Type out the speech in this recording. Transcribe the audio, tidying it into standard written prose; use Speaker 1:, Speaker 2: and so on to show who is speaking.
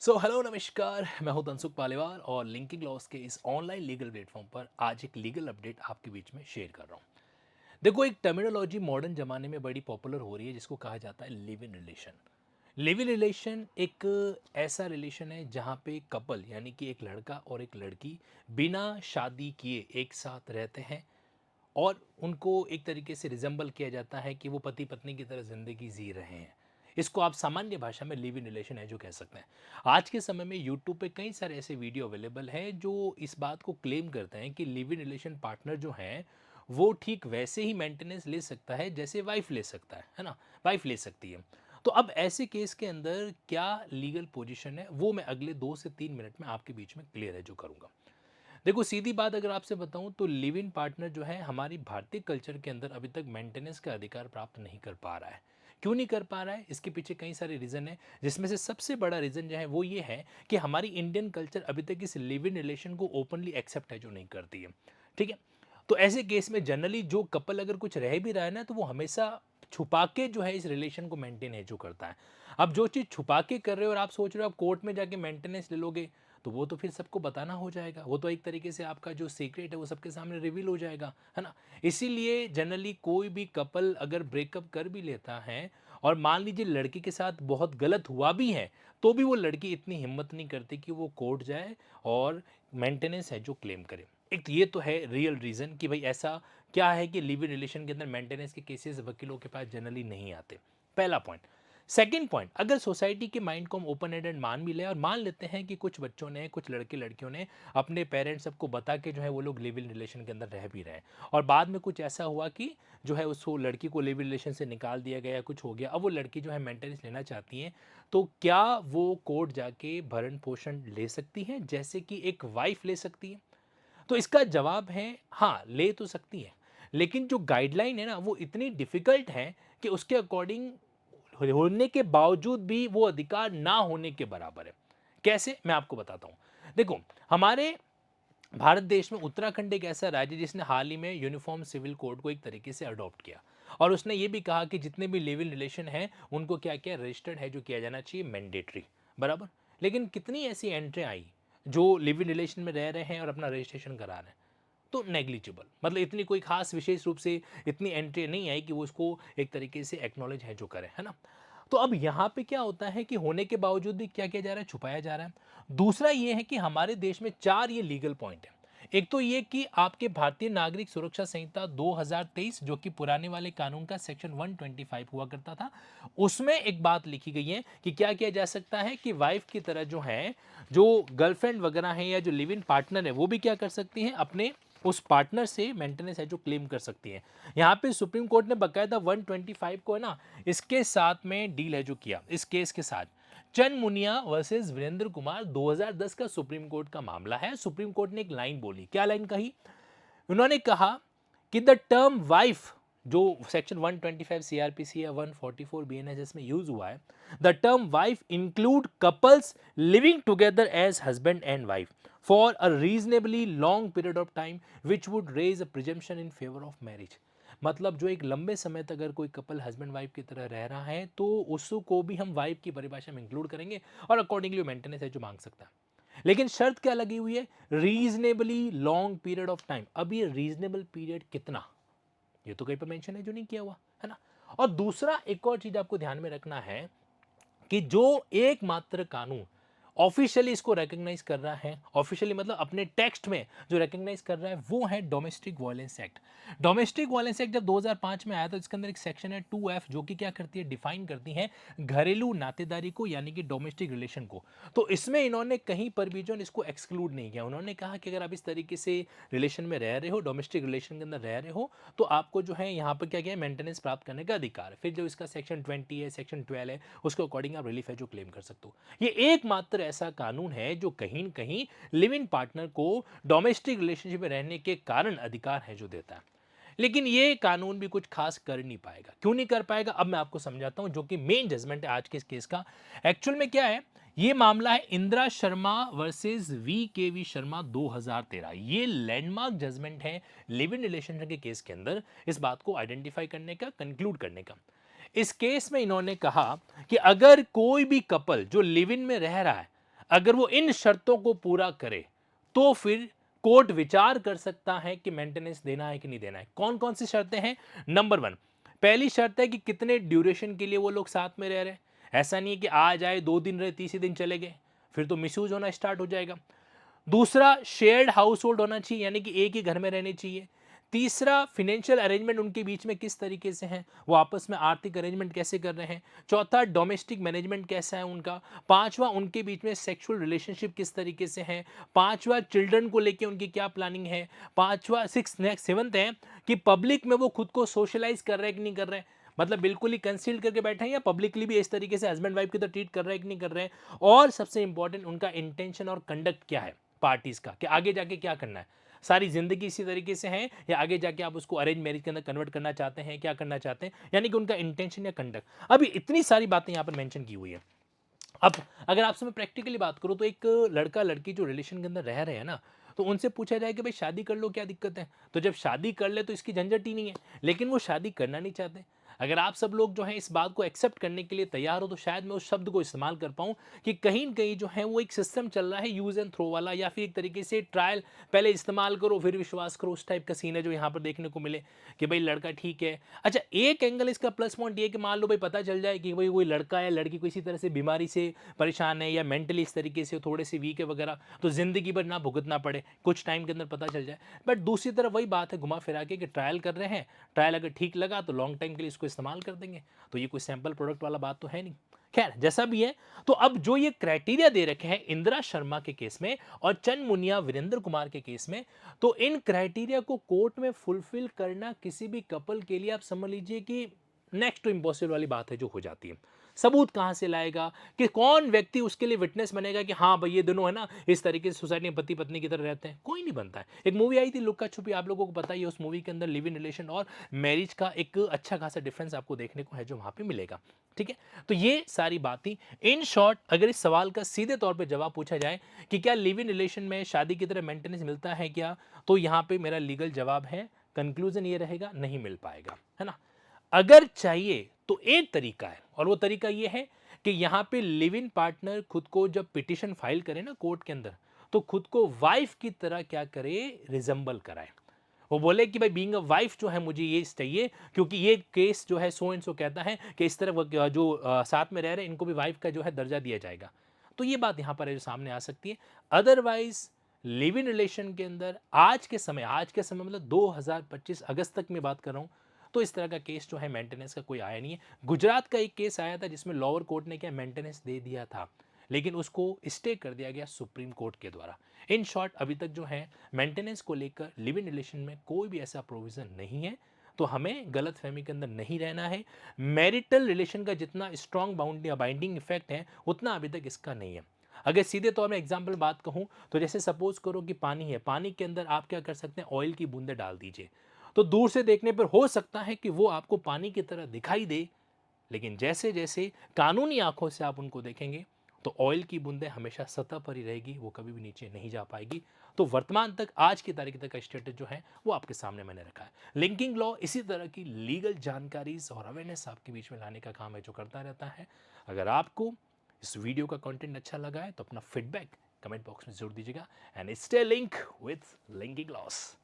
Speaker 1: Hello नमस्कार, मैं हूं तनसुख पालीवाल और लिंकिंग लॉस के इस ऑनलाइन लीगल प्लेटफॉर्म पर आज एक लीगल अपडेट आपके बीच में शेयर कर रहा हूं। देखो, एक टर्मिनोलॉजी मॉडर्न जमाने में बड़ी पॉपुलर हो रही है जिसको कहा जाता है live in relation. Live in relation एक ऐसा रिलेशन है जहां पे कपल यानी कि एक लड़का और एक लड़की बिना शादी किए एक साथ रहते हैं और उनको एक तरीके से रिजेंबल किया जाता है कि वो पति पत्नी की तरह ज़िंदगी जी रहे हैं। इसको आप सामान्य भाषा में लिव इन रिलेशन है जो कह सकते हैं। आज के समय में यूट्यूब पे कई सारे ऐसे वीडियो अवेलेबल हैं जो इस बात को क्लेम करते हैं कि लिव इन रिलेशन पार्टनर जो है वो ठीक वैसे ही मेंटेनेंस ले सकता है जैसे वाइफ ले सकता है ना, वाइफ ले सकती है। तो अब ऐसे केस के अंदर क्या लीगल पोजीशन है वो मैं अगले 2 से 3 मिनट में आपके बीच में क्लियर है जो करूँगा। देखो, सीधी बात अगर आपसे बताऊं तो लिव इन पार्टनर जो है हमारी भारतीय कल्चर के अंदर अभी तक मेंटेनेंस का अधिकार प्राप्त नहीं कर पा रहा है। क्यों नहीं कर पा रहा है? इसके पीछे कई सारे रीज़न है, जिसमें से सबसे बड़ा रीज़न जो है वो ये है कि हमारी इंडियन कल्चर अभी तक इस लिव इन रिलेशन को ओपनली एक्सेप्ट है जो नहीं करती है। ठीक है। तो ऐसे केस में जनरली जो कपल अगर कुछ रह भी रहा है ना तो वो हमेशा छुपा के जो है इस रिलेशन को मेंटेन है जो करता है। अब जो चीज़ छुपा के कर रहे हो और आप सोच रहे हो आप कोर्ट में जाके मेंटेनेंस ले लोगे, तो वो तो फिर सबको बताना हो जाएगा। वो तो एक तरीके से आपका जो सीक्रेट है वो सबके सामने रिवील हो जाएगा, है ना? इसीलिए जनरली कोई भी कपल अगर ब्रेकअप कर भी लेता है और मान लीजिए लड़की के साथ बहुत गलत हुआ भी है, तो भी वो लड़की इतनी हिम्मत नहीं करती कि वो कोर्ट जाए और मेंटेनेंस है जो क्लेम करे। एक तो ये तो है रियल रीज़न कि भाई ऐसा क्या है कि लिव इन रिलेशन के अंदर मेंटेनेंस के केसेस वकीलों के पास जनरली नहीं आते। पहला पॉइंट। सेकंड पॉइंट, अगर सोसाइटी के माइंड को हम ओपन एंडेड मान भी ले और मान लेते हैं कि कुछ बच्चों ने, कुछ लड़के लड़कियों ने अपने पेरेंट्स सबको बता के जो है वो लोग लिव इन रिलेशन के अंदर रह भी रहे हैं और बाद में कुछ ऐसा हुआ कि जो है उसको लड़की को लिव इन रिलेशन से निकाल दिया गया, कुछ हो गया, अब वो लड़की जो है मेंटेनेंस लेना चाहती है, तो क्या वो कोर्ट जाके भरण पोषण ले सकती है जैसे कि एक वाइफ ले सकती है? तो इसका जवाब है हाँ, ले तो सकती है, लेकिन जो गाइडलाइन है ना वो इतनी डिफिकल्ट है कि उसके अकॉर्डिंग होने के बावजूद भी वो अधिकार ना होने के बराबर है। कैसे? मैं आपको बताता हूँ। देखो, हमारे भारत देश में उत्तराखंड एक ऐसा राज्य है जिसने हाल ही में यूनिफॉर्म सिविल कोड को एक तरीके से अडॉप्ट किया और उसने ये भी कहा कि जितने भी लिव इन रिलेशन हैं उनको क्या क्या रजिस्टर्ड है जो किया जाना चाहिए मैंडेटरी, बराबर। लेकिन कितनी ऐसी एंट्री आई जो लिव इन रिलेशन में रह रहे हैं और अपना रजिस्ट्रेशन करा रहे हैं? तो नेग्लिजिबल, मतलब इतनी कोई खास विशेष रूप से इतनी एंट्री नहीं आई कि वो उसको एक तरीके से एक्नॉलेज है जो करें, है ना? तो अब यहाँ पे क्या होता है कि होने के बावजूद भी क्या किया जा रहा है? छुपाया जा रहा है। दूसरा ये है कि हमारे देश में 4 ये लीगल पॉइंट है। एक तो ये कि आपके भारतीय नागरिक सुरक्षा संहिता 2023 जो कि पुराने वाले कानून का सेक्शन 125 हुआ करता था, उसमें एक बात लिखी गई है कि क्या किया जा सकता है कि वाइफ की तरह जो है, जो गर्लफ्रेंड वगैरह है या जो लिव इन पार्टनर है, वो भी क्या कर सकती हैं? अपने उस पार्टनर से मेंटेनेंस है जो क्लेम कर सकती हैं। यहाँ पे सुप्रीम कोर्ट ने बकायदा 125 को है ना इसके साथ में डील है जो किया इस केस के साथ। चंद मुनिया वर्सेस वीरेंद्र कुमार 2010 का सुप्रीम कोर्ट का मामला है। सुप्रीम कोर्ट ने एक लाइन बोली, क्या लाइन कही? उन्होंने कहा कि द टर्म वाइफ जो सेक्शन 125 सीआरपीसी या 144 बीएनएसएस में यूज हुआ है, the term wife include couples living together as husband and wife for a reasonably long period of time which would raise a presumption in favour of marriage. मतलब जो एक लंबे समय तक अगर कोई कपल हस्बैंड वाइफ की तरह रह रहा है तो उसको भी हम वाइफ की परिभाषा में इंक्लूड करेंगे और अकॉर्डिंगली मेंटेनेंस है जो मांग सकता है। लेकिन शर्त क्या लगी हुई है? Reasonably long period of time. अब ये रीजनेबल पीरियड कितना, ये तो कहीं पर मेंशन है जो नहीं किया हुआ, है ना? और दूसरा एक और चीज आपको ध्यान में रखना है कि जो एकमात्र कानून ऑफिशियली इसको रिकॉग्नाइज कर रहा है, ऑफिशियली मतलब अपने टेक्स्ट में जो रिकॉग्नाइज कर रहा है, वो है domestic violence act. Domestic violence act जब 2005 में आया तो इसके अंदर एक सेक्शन है 2F जो कि क्या करती है? डिफाइन करती है घरेलू नातेदारी को यानी कि डोमेस्टिक रिलेशन को। तो इसमें इन्होंने कहीं पर भी जो है इसको एक्सक्लूड नहीं किया। उन्होंने कहा कि अगर आप इस तरीके से रिलेशन में रह रहे हो, डोमेस्टिक रिलेशन के अंदर रह रहे हो, तो आपको जो है यहाँ पर क्या क्या मेंटेनेंस प्राप्त करने का अधिकार है। फिर जो इसका सेक्शन 20 है, सेक्शन 12 है, उसके अकॉर्डिंग आप रिलीफ है जो क्लेम कर सकते हो। ये एकमात्र ऐसा कानून है जो कहीं न कहीं लिव इन पार्टनर को डोमेस्टिक रिलेशनशिप में रहने के कारण अधिकार है जो देता है। लेकिन ये कानून भी कुछ खास कर नहीं पाएगा। क्यों नहीं कर पाएगा? अब मैं आपको समझाता हूं, जो कि मेन जजमेंट है आज के इस केस का। एक्चुअल में क्या है? ये मामला है इंदिरा शर्मा वर्सेस वी शर्मा 2013। ये लैंडमार्क जजमेंट है लिव इन रिलेशनशिप के केस के अंदर इस बात को आइडेंटिफाई करने का, कंक्लूड करने का। इस केस में इन्होंने कहा कि अगर कोई भी कपल जो लिव इन में रह रहा है, अगर वो इन शर्तों को पूरा करे तो फिर कोर्ट विचार कर सकता है कि मेंटेनेंस देना है कि नहीं देना है। कौन कौन सी शर्तें हैं? नंबर वन, पहली शर्त है कि कितने ड्यूरेशन के लिए वो लोग साथ में रह रहे हैं। ऐसा नहीं है कि आज आए 2 दिन रहे तीसरे दिन चले गए, फिर तो मिसयूज होना स्टार्ट हो जाएगा। दूसरा, शेयर्ड हाउस होल्ड होना चाहिए, यानी कि एक ही घर में रहने चाहिए। तीसरा, फिनेंशियल अरेंजमेंट उनके बीच में किस तरीके से हैं, वो आपस में आर्थिक अरेंजमेंट कैसे कर रहे हैं। चौथा, डोमेस्टिक मैनेजमेंट कैसा है उनका। पांचवा, उनके बीच में सेक्सुअल रिलेशनशिप किस तरीके से है। पांचवा, चिल्ड्रन को लेके उनकी क्या प्लानिंग है। पांचवा, सिक्स नेक्स्ट सेवंथ है कि पब्लिक में वो खुद को सोशलाइज कर रहे हैं कि नहीं कर रहे हैं, मतलब बिल्कुल ही कंसील करके बैठे हैं या पब्लिकली भी इस तरीके से हस्बैंड वाइफ की तरह ट्रीट कर रहे हैं कि नहीं कर रहे हैं। और सबसे इंपॉर्टेंट, उनका इंटेंशन और कंडक्ट क्या है पार्टीज का, कि आगे जाके क्या करना है, सारी जिंदगी इसी तरीके से है या आगे जाके आप उसको अरेंज मैरिज के अंदर कन्वर्ट करना चाहते हैं, क्या करना चाहते हैं, यानी कि उनका इंटेंशन या कंडक्ट। अभी इतनी सारी बातें यहां पर मेंशन की हुई है। अब अगर आपसे मैं प्रैक्टिकली बात करूं तो एक लड़का लड़की जो रिलेशन के अंदर रह रहे हैं ना, तो उनसे पूछा जाए कि भाई शादी कर लो क्या दिक्कत है, तो जब शादी कर ले तो इसकी झंझट ही नहीं है, लेकिन वो शादी करना नहीं चाहते। अगर आप सब लोग जो है इस बात को एक्सेप्ट करने के लिए तैयार हो तो शायद मैं उस शब्द को इस्तेमाल कर पाऊँ कि कहीं न कहीं जो है वो एक सिस्टम चल रहा है यूज़ एंड थ्रो वाला, या फिर एक तरीके से ट्रायल, पहले इस्तेमाल करो फिर विश्वास करो, उस टाइप का सीन है जो यहाँ पर देखने को मिले कि भाई लड़का ठीक है। अच्छा, एक एंगल इसका प्लस पॉइंट ये है कि मान लो भाई पता चल जाए कि भाई कोई लड़का या लड़की किसी तरह से बीमारी से परेशान है या मेंटली इस तरीके से थोड़े से वीक है वगैरह, तो ज़िंदगी भर ना भुगतना पड़े, कुछ टाइम के अंदर पता चल जाए। बट दूसरी तरफ वही बात है घुमा फिरा के कि ट्रायल कर रहे हैं, ट्रायल अगर ठीक लगा तो लॉन्ग टाइम के लिए इसको इस्तेमाल कर देंगे, तो ये कोई सैंपल प्रोडक्ट वाला बात तो है नहीं। खैर जैसा भी है, तो अब जो ये क्राइटेरिया दे रखे हैं इंदिरा शर्मा के केस में और चंद मुनिया वीरेंद्र कुमार के केस में, तो इन क्राइटेरिया को कोर्ट में फुलफिल करना किसी भी कपल के लिए आप समझ लीजिए कि नेक्स्ट टू इम्पॉसिबल वाली बात है जो हो जाती है। सबूत कहाँ से लाएगा, कि कौन व्यक्ति उसके लिए विटनेस बनेगा कि हाँ भाई ये दोनों है ना इस तरीके से सोसाइटी में पति पत्नी की तरह रहते हैं, कोई नहीं बनता है। एक मूवी आई थी लुक्का छुपी, आप लोगों को पता ही है, उस मूवी के अंदर लिव इन रिलेशन और मैरिज का एक अच्छा खासा डिफरेंस आपको देखने को है जो वहां पे मिलेगा। ठीक है, तो ये सारी बातें इन शॉर्ट, अगर इस सवाल का सीधे तौर पे जवाब पूछा जाए कि क्या लिव इन रिलेशन में शादी की तरह मेंटेनेंस मिलता है क्या, तो यहाँ पे मेरा लीगल जवाब है, कंक्लूजन ये रहेगा, नहीं मिल पाएगा, है ना। अगर चाहिए तो एक तरीका है, और वो तरीका ये है कि यहां पे लिव इन पार्टनर खुद को जब पिटिशन फाइल करे ना कोर्ट के अंदर, तो खुद को वाइफ की तरह क्या करे, रिजेंबल कराए। वो बोले कि भाई बीइंग अ वाइफ जो है मुझे ये चाहिए, क्योंकि ये केस जो है सो एंड सो कहता है कि इस तरह जो साथ में रह रहे हैं इनको भी वाइफ का जो है दर्जा दिया जाएगा। तो ये बात यहां पर है जो सामने आ सकती है। अदरवाइज लिव इन रिलेशन के अंदर आज के समय मतलब 2025 अगस्त तक में बात कर रहा हूं, तो इस तरह का केस जो है मेंटेनेंस का कोई आया नहीं है। गुजरात का एक केस आया था जिसमें लोअर कोर्ट ने क्या मेंटेनेंस दे दिया था, लेकिन उसको स्टे कर दिया गया सुप्रीम कोर्ट के द्वारा। इन शॉर्ट अभी तक जो है मेंटेनेंस को लेकर लिव इन रिलेशन में कोई भी ऐसा प्रोविजन नहीं है, तो हमें गलत फहमी के अंदर नहीं रहना है। मैरिटल रिलेशन का जितना स्ट्रॉन्ग बाइंडिंग इफेक्ट है उतना अभी तक इसका नहीं है। अगर सीधे तौर में एग्जाम्पल बात कहूं तो जैसे सपोज करो कि पानी है, पानी के अंदर आप क्या कर सकते हैं, ऑयल की बूंदे डाल दीजिए, तो दूर से देखने पर हो सकता है कि वो आपको पानी की तरह दिखाई दे, लेकिन जैसे जैसे कानूनी आंखों से आप उनको देखेंगे तो ऑयल की बूंदें हमेशा सतह पर ही रहेगी, वो कभी भी नीचे नहीं जा पाएगी। तो वर्तमान तक आज की तारीख तक का स्टेटस जो है वो आपके सामने मैंने रखा है। लिंकिंग लॉ इसी तरह की लीगल जानकारी और अवेयरनेस आपके बीच में लाने का काम है जो करता रहता है। अगर आपको इस वीडियो का कंटेंट अच्छा लगा है तो अपना फीडबैक कमेंट बॉक्स में जरूर दीजिएगा, and stay link with linking loss.